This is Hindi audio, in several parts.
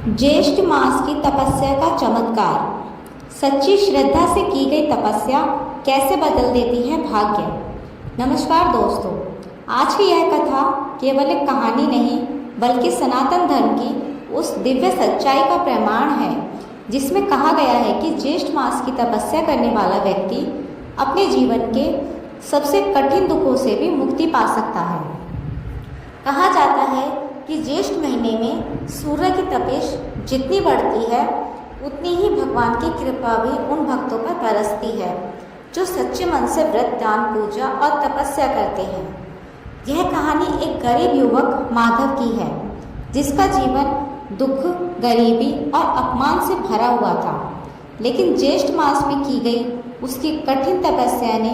ज्येष्ठ मास की तपस्या का चमत्कार। सच्ची श्रद्धा से की गई तपस्या कैसे बदल देती है भाग्य। नमस्कार दोस्तों, आज की यह कथा केवल एक कहानी नहीं बल्कि सनातन धर्म की उस दिव्य सच्चाई का प्रमाण है जिसमें कहा गया है कि ज्येष्ठ मास की तपस्या करने वाला व्यक्ति अपने जीवन के सबसे कठिन दुखों से भी मुक्ति पा सकता है। कहा जाता है कि ज्येष्ठ महीने में सूर्य की तपिश जितनी बढ़ती है उतनी ही भगवान की कृपा भी उन भक्तों पर बरसती है जो सच्चे मन से व्रत, दान, पूजा और तपस्या करते हैं। यह कहानी एक गरीब युवक माधव की है जिसका जीवन दुख, गरीबी और अपमान से भरा हुआ था, लेकिन ज्येष्ठ मास में की गई उसकी कठिन तपस्या ने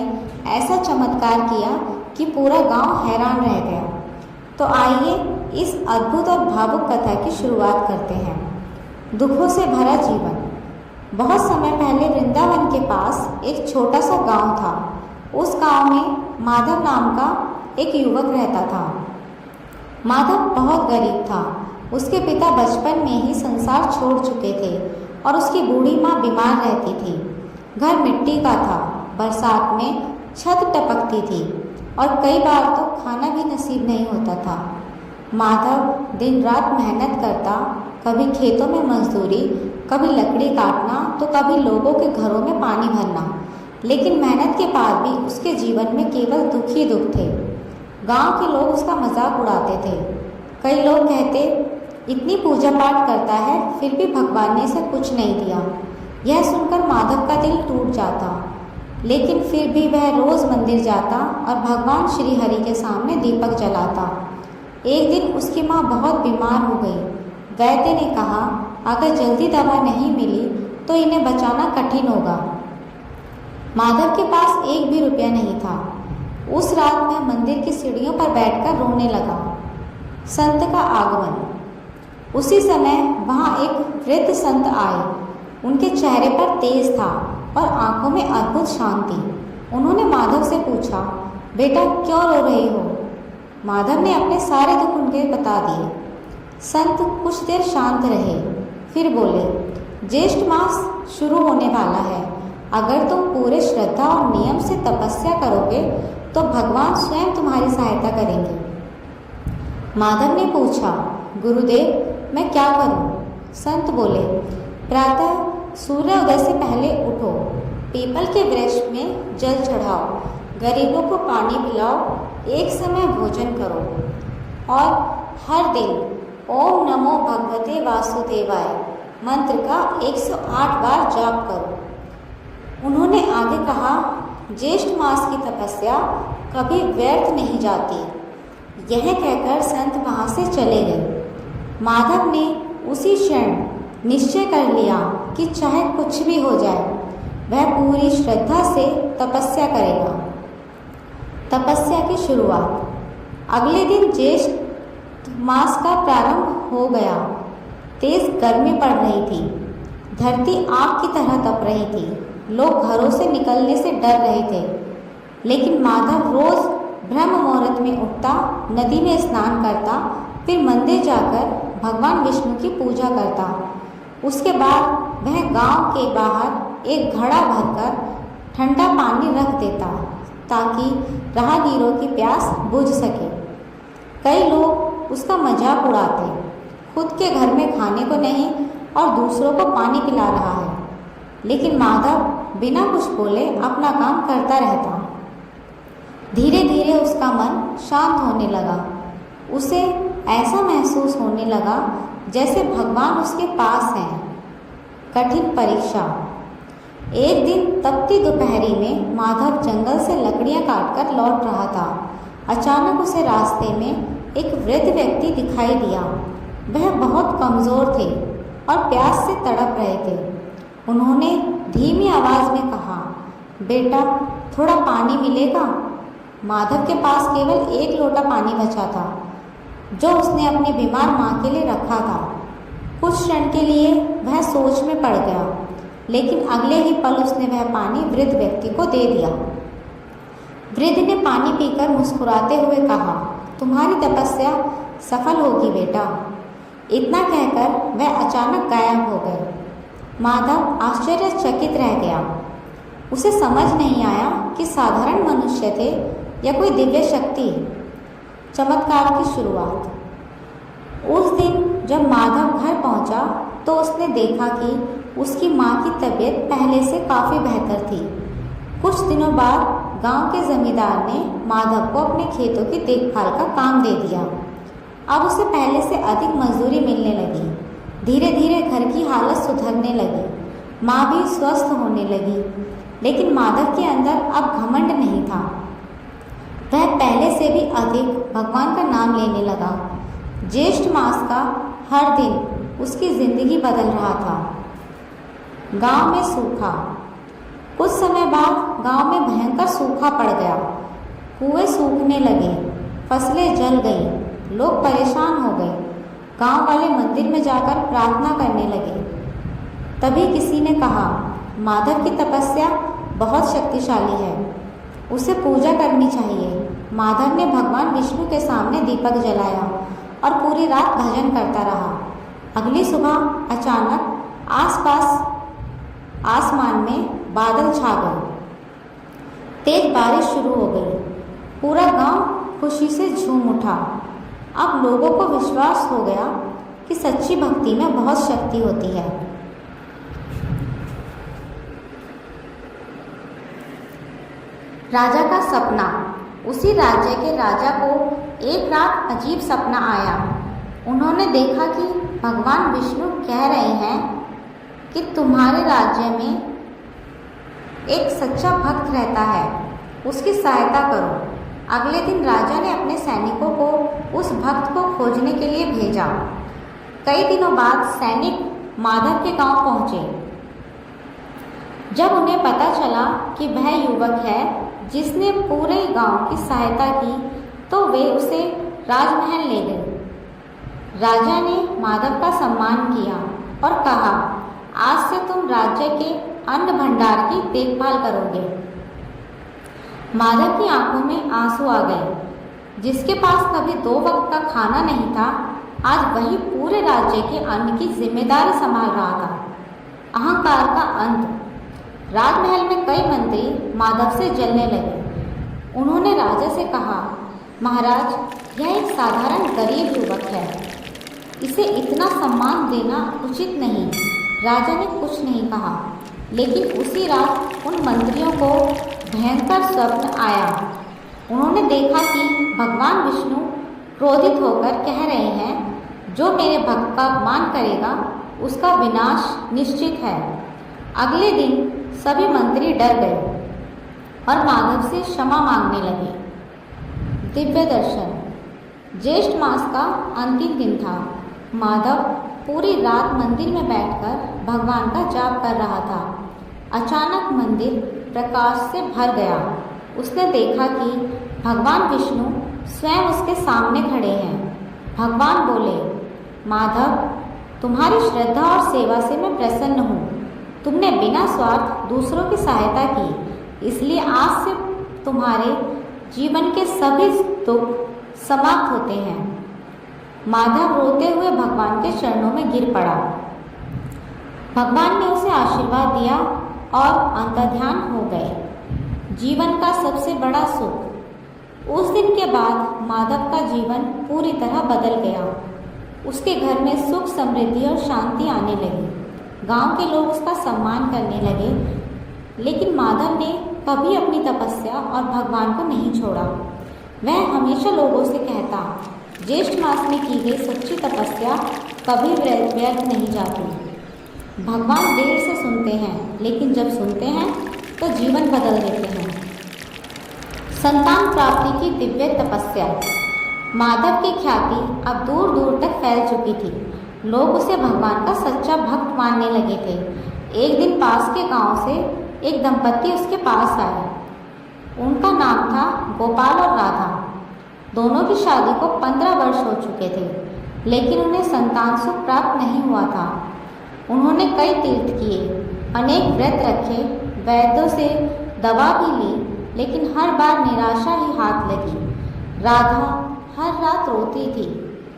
ऐसा चमत्कार किया कि पूरा गांव हैरान रह गया। तो आइए इस अद्भुत और भावुक कथा की शुरुआत करते हैं। दुखों से भरा जीवन। बहुत समय पहले वृंदावन के पास एक छोटा सा गांव था। उस गांव में माधव नाम का एक युवक रहता था। माधव बहुत गरीब था। उसके पिता बचपन में ही संसार छोड़ चुके थे और उसकी बूढ़ी माँ बीमार रहती थी। घर मिट्टी का था, बरसात में छत टपकती थी और कई बार तो खाना भी नसीब नहीं होता था। माधव दिन रात मेहनत करता, कभी खेतों में मजदूरी, कभी लकड़ी काटना तो कभी लोगों के घरों में पानी भरना, लेकिन मेहनत के बाद भी उसके जीवन में केवल दुख ही दुख थे। गांव के लोग उसका मजाक उड़ाते थे। कई लोग कहते, इतनी पूजा पाठ करता है फिर भी भगवान ने इसे कुछ नहीं दिया। यह सुनकर माधव का दिल टूट जाता, लेकिन फिर भी वह रोज़ मंदिर जाता और भगवान श्री हरि के सामने दीपक जलाता। एक दिन उसकी माँ बहुत बीमार हो गई। वैद्य ने कहा, अगर जल्दी दवा नहीं मिली तो इन्हें बचाना कठिन होगा। माधव के पास एक भी रुपया नहीं था। उस रात वह मंदिर की सीढ़ियों पर बैठकर रोने लगा। संत का आगमन। उसी समय वहाँ एक वृद्ध संत आए। उनके चेहरे पर तेज था और आंखों में अद्भुत शांति। उन्होंने माधव से पूछा, बेटा क्यों रो रहे हो? माधव ने अपने सारे दुख उनके बता दिए। संत कुछ देर शांत रहे, फिर बोले, ज्येष्ठ मास शुरू होने वाला है। अगर तुम पूरे श्रद्धा और नियम से तपस्या करोगे तो भगवान स्वयं तुम्हारी सहायता करेंगे। माधव ने पूछा, गुरुदेव मैं क्या करूं? संत बोले, प्रातः सूर्योदय से पहले उठो, पीपल के वृक्ष में जल चढ़ाओ, गरीबों को पानी पिलाओ, एक समय भोजन करो और हर दिन ओम नमो भगवते वासुदेवाय मंत्र का 108 बार जाप करो। उन्होंने आगे कहा, ज्येष्ठ मास की तपस्या कभी व्यर्थ नहीं जाती। यह कहकर संत वहाँ से चले गए। माधव ने उसी क्षण निश्चय कर लिया कि चाहे कुछ भी हो जाए वह पूरी श्रद्धा से तपस्या करेगा। तपस्या की शुरुआत। अगले दिन ज्येष्ठ मास का प्रारंभ हो गया। तेज गर्मी पड़ रही थी। धरती आग की तरह तप रही थी। लोग घरों से निकलने से डर रहे थे, लेकिन माधव रोज ब्रह्म मुहूर्त में उठता, नदी में स्नान करता, फिर मंदिर जाकर भगवान विष्णु की पूजा करता। उसके बाद वह गांव के बाहर एक घड़ा भरकर ठंडा पानी रख देता ताकि राहगीरों की प्यास बुझ सके। कई लोग उसका मजाक उड़ाते, खुद के घर में खाने को नहीं और दूसरों को पानी पिला रहा है, लेकिन माधव बिना कुछ बोले अपना काम करता रहता। धीरे धीरे उसका मन शांत होने लगा। उसे ऐसा महसूस होने लगा जैसे भगवान उसके पास हैं। कठिन परीक्षा। एक दिन तपती दोपहरी में माधव जंगल से लकड़ियां काटकर लौट रहा था। अचानक उसे रास्ते में एक वृद्ध व्यक्ति दिखाई दिया। वह बहुत कमज़ोर थे और प्यास से तड़प रहे थे। उन्होंने धीमी आवाज़ में कहा, बेटा थोड़ा पानी मिलेगा? माधव के पास केवल एक लोटा पानी बचा था जो उसने अपनी बीमार माँ के लिए रखा था। कुछ क्षण के लिए वह सोच में पड़ गया, लेकिन अगले ही पल उसने वह पानी वृद्ध व्यक्ति को दे दिया। वृद्ध ने पानी पीकर मुस्कुराते हुए कहा, तुम्हारी तपस्या सफल होगी बेटा। इतना कहकर वह अचानक गायब हो गए। माधव आश्चर्यचकित रह गया। उसे समझ नहीं आया कि साधारण मनुष्य थे या कोई दिव्य शक्ति। चमत्कार की शुरुआत। उस दिन जब माधव घर पहुंचा तो उसने देखा कि उसकी माँ की तबीयत पहले से काफ़ी बेहतर थी। कुछ दिनों बाद गांव के जमींदार ने माधव को अपने खेतों की देखभाल का काम दे दिया। अब उसे पहले से अधिक मजदूरी मिलने लगी। धीरे धीरे घर की हालत सुधरने लगी। माँ भी स्वस्थ होने लगी। लेकिन माधव के अंदर अब घमंड नहीं था। वह पहले से भी अधिक भगवान का नाम लेने लगा। ज्येष्ठ मास का हर दिन उसकी जिंदगी बदल रहा था। गांव में सूखा। कुछ समय बाद गांव में भयंकर सूखा पड़ गया। कुएं सूखने लगे, फसलें जल गईं, लोग परेशान हो गए। गांव वाले मंदिर में जाकर प्रार्थना करने लगे। तभी किसी ने कहा, माधव की तपस्या बहुत शक्तिशाली है, उसे पूजा करनी चाहिए। माधव ने भगवान विष्णु के सामने दीपक जलाया और पूरी रात भजन करता रहा। अगली सुबह अचानक आसपास आसमान में बादल छा गए। तेज बारिश शुरू हो गई। पूरा गांव खुशी से झूम उठा। अब लोगों को विश्वास हो गया कि सच्ची भक्ति में बहुत शक्ति होती है। राजा का सपना। उसी राज्य के राजा को एक रात अजीब सपना आया। उन्होंने देखा कि भगवान विष्णु कह रहे हैं कि तुम्हारे राज्य में एक सच्चा भक्त रहता है, उसकी सहायता करो। अगले दिन राजा ने अपने सैनिकों को उस भक्त को खोजने के लिए भेजा। कई दिनों बाद सैनिक माधव के गांव पहुंचे। जब उन्हें पता चला कि वह युवक है जिसने पूरे गांव की सहायता की, तो वे उसे राजमहल ले गए। राजा ने माधव का सम्मान किया और कहा, आज से तुम राज्य के अन्न भंडार की देखभाल करोगे। माधव की आंखों में आंसू आ गए। जिसके पास कभी 2 वक्त का खाना नहीं था, आज वही पूरे राज्य के अन्न की जिम्मेदारी संभाल रहा था। अहंकार का अंत। राजमहल में कई मंत्री माधव से जलने लगे। उन्होंने राजा से कहा, महाराज, यह एक साधारण गरीब युवक है, इसे इतना सम्मान देना उचित नहीं। राजा ने कुछ नहीं कहा, लेकिन उसी रात उन मंत्रियों को भयंकर स्वप्न आया। उन्होंने देखा कि भगवान विष्णु क्रोधित होकर कह रहे हैं, जो मेरे भक्त का अपमान करेगा उसका विनाश निश्चित है। अगले दिन सभी मंत्री डर गए और माधव से क्षमा मांगने लगे। दिव्य दर्शन। ज्येष्ठ मास का अंतिम दिन था। माधव पूरी रात मंदिर में बैठकर भगवान का जाप कर रहा था। अचानक मंदिर प्रकाश से भर गया। उसने देखा कि भगवान विष्णु स्वयं उसके सामने खड़े हैं। भगवान बोले, माधव, तुम्हारी श्रद्धा और सेवा से मैं प्रसन्न हूँ। तुमने बिना स्वार्थ दूसरों की सहायता की, इसलिए आज से तुम्हारे जीवन के सभी दुख समाप्त होते हैं। माधव रोते हुए भगवान के चरणों में गिर पड़ा। भगवान ने उसे आशीर्वाद दिया और अंतर्ध्यान हो गए। जीवन का सबसे बड़ा सुख। उस दिन के बाद माधव का जीवन पूरी तरह बदल गया। उसके घर में सुख, समृद्धि और शांति आने लगी। गांव के लोग उसका सम्मान करने लगे। लेकिन माधव ने कभी अपनी तपस्या और भगवान को नहीं छोड़ा। वह हमेशा लोगों से कहता, ज्येष्ठ मास में की गई सच्ची तपस्या कभी व्यर्थ नहीं जाती। भगवान देर से सुनते हैं, लेकिन जब सुनते हैं तो जीवन बदल देते हैं। संतान प्राप्ति की दिव्य तपस्या। माधव की ख्याति अब दूर दूर तक फैल चुकी थी। लोग उसे भगवान का सच्चा भक्त मानने लगे थे। एक दिन पास के गांव से एक दंपत्ति उसके पास आए। उनका नाम था गोपाल और राधा। दोनों की शादी को 15 वर्ष हो चुके थे, लेकिन उन्हें संतान सुख प्राप्त नहीं हुआ था। उन्होंने कई तीर्थ किए, अनेक व्रत रखे, वैद्यों से दवा भी ली, लेकिन हर बार निराशा ही हाथ लगी। राधा हर रात रोती थी,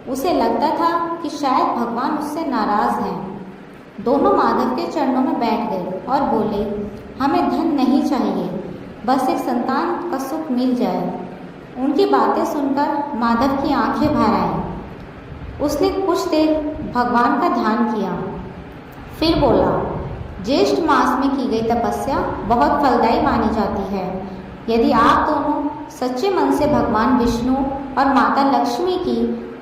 उसे लगता था कि शायद भगवान उससे नाराज हैं। दोनों माधव के चरणों में बैठ गए और बोले, हमें धन नहीं चाहिए, बस एक संतान का सुख मिल जाए। उनकी बातें सुनकर माधव की आंखें भर आईं। उसने कुछ देर भगवान का ध्यान किया, फिर बोला, ज्येष्ठ मास में की गई तपस्या बहुत फलदायी मानी जाती है। यदि आप दोनों सच्चे मन से भगवान विष्णु और माता लक्ष्मी की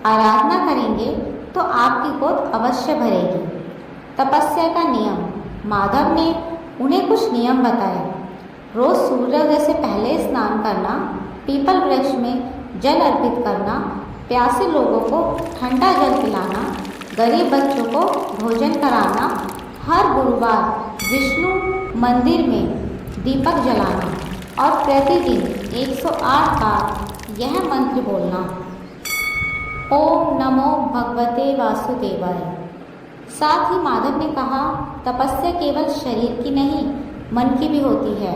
आराधना करेंगे तो आपकी गोद अवश्य भरेगी। तपस्या का नियम। माधव ने उन्हें कुछ नियम बताए। रोज सूर्योदय से पहले स्नान करना, पीपल वृक्ष में जल अर्पित करना, प्यासे लोगों को ठंडा जल पिलाना, गरीब बच्चों को भोजन कराना, हर गुरुवार विष्णु मंदिर में दीपक जलाना और प्रतिदिन 108 बार यह मंत्र बोलना, ओम नमो भगवते वासुदेवाय। साथ ही माधव ने कहा, तपस्या केवल शरीर की नहीं, मन की भी होती है।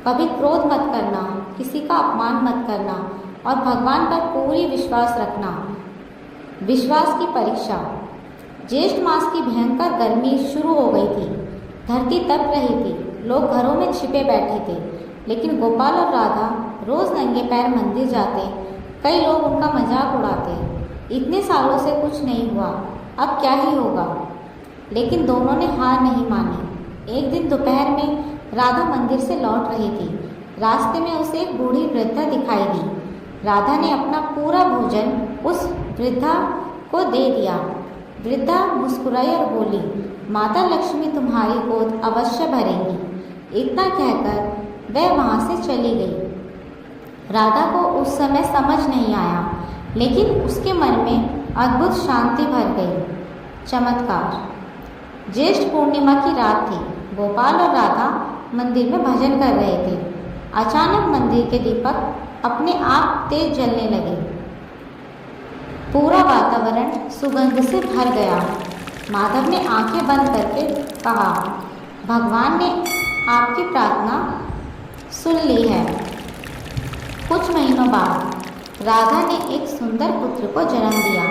कभी क्रोध मत करना, किसी का अपमान मत करना और भगवान पर पूरी विश्वास रखना। विश्वास की परीक्षा। ज्येष्ठ मास की भयंकर गर्मी शुरू हो गई थी। धरती तप रही थी। लोग घरों में छिपे बैठे थे, लेकिन गोपाल और राधा रोज नंगे पैर मंदिर जाते। कई लोग उनका मजाक उड़ाते। इतने सालों से कुछ नहीं हुआ, अब क्या ही होगा। लेकिन दोनों ने हार नहीं मानी। एक दिन दोपहर में राधा मंदिर से लौट रही थी। रास्ते में उसे एक बूढ़ी वृद्धा दिखाई दी। राधा ने अपना पूरा भोजन उस वृद्धा को दे दिया। वृद्धा मुस्कुराई और बोली, माता लक्ष्मी तुम्हारी गोद अवश्य भरेंगी। इतना कहकर वह वहाँ से चली गई। राधा को उस समय समझ नहीं आया, लेकिन उसके मन में अद्भुत शांति भर गई। चमत्कार। ज्येष्ठ पूर्णिमा की रात थी। गोपाल और राधा मंदिर में भजन कर रहे थे। अचानक मंदिर के दीपक अपने आप तेज जलने लगे। पूरा वातावरण सुगंध से भर गया। माधव ने आंखें बंद करके कहा, भगवान ने आपकी प्रार्थना सुन ली है। कुछ महीनों बाद राधा ने एक सुंदर पुत्र को जन्म दिया।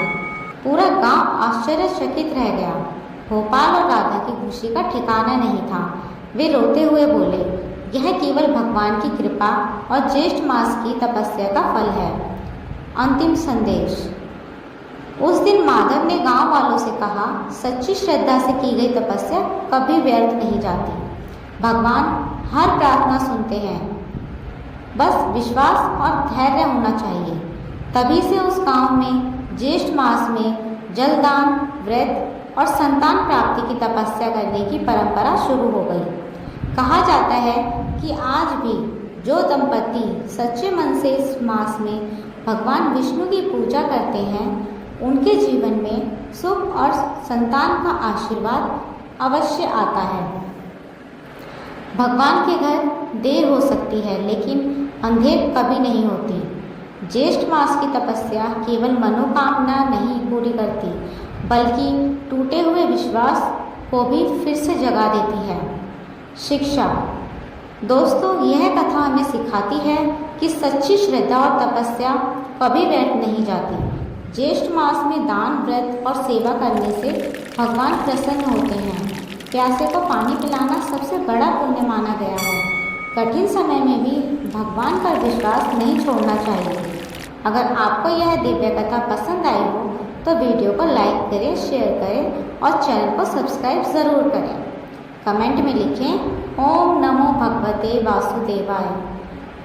पूरा गांव आश्चर्यचकित रह गया। गोपाल और राधा की खुशी का ठिकाना नहीं था। वे रोते हुए बोले, यह केवल भगवान की कृपा और ज्येष्ठ मास की तपस्या का फल है। अंतिम संदेश। उस दिन माधव ने गांव वालों से कहा, सच्ची श्रद्धा से की गई तपस्या कभी व्यर्थ नहीं जाती। भगवान हर प्रार्थना सुनते हैं, बस विश्वास और धैर्य होना चाहिए। तभी से उस गांव में ज्येष्ठ मास में जलदान, व्रत और संतान प्राप्ति की तपस्या करने की परंपरा शुरू हो गई। कहा जाता है कि आज भी जो दंपति सच्चे मन से इस मास में भगवान विष्णु की पूजा करते हैं, उनके जीवन में सुख और संतान का आशीर्वाद अवश्य आता है। भगवान के घर देर हो सकती है, लेकिन अंधेर कभी नहीं होती। ज्येष्ठ मास की तपस्या केवल मनोकामना नहीं पूरी करती, बल्कि टूटे हुए विश्वास को भी फिर से जगा देती है। शिक्षा। दोस्तों, यह कथा हमें सिखाती है कि सच्ची श्रद्धा और तपस्या कभी व्यर्थ नहीं जाती। ज्येष्ठ मास में दान, व्रत और सेवा करने से भगवान प्रसन्न होते हैं। प्यासे को पानी पिलाना सबसे बड़ा पुण्य माना गया है। कठिन समय में भी भगवान पर विश्वास नहीं छोड़ना चाहिए। अगर आपको यह दिव्य कथा पसंद आई हो तो वीडियो को लाइक करें, शेयर करें और चैनल को सब्सक्राइब ज़रूर करें। कमेंट में लिखें, ओम नमो भगवते वासुदेवाय।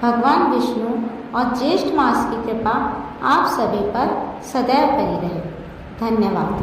भगवान विष्णु और ज्येष्ठ मास की कृपा आप सभी पर सदैव बनी रहे। धन्यवाद।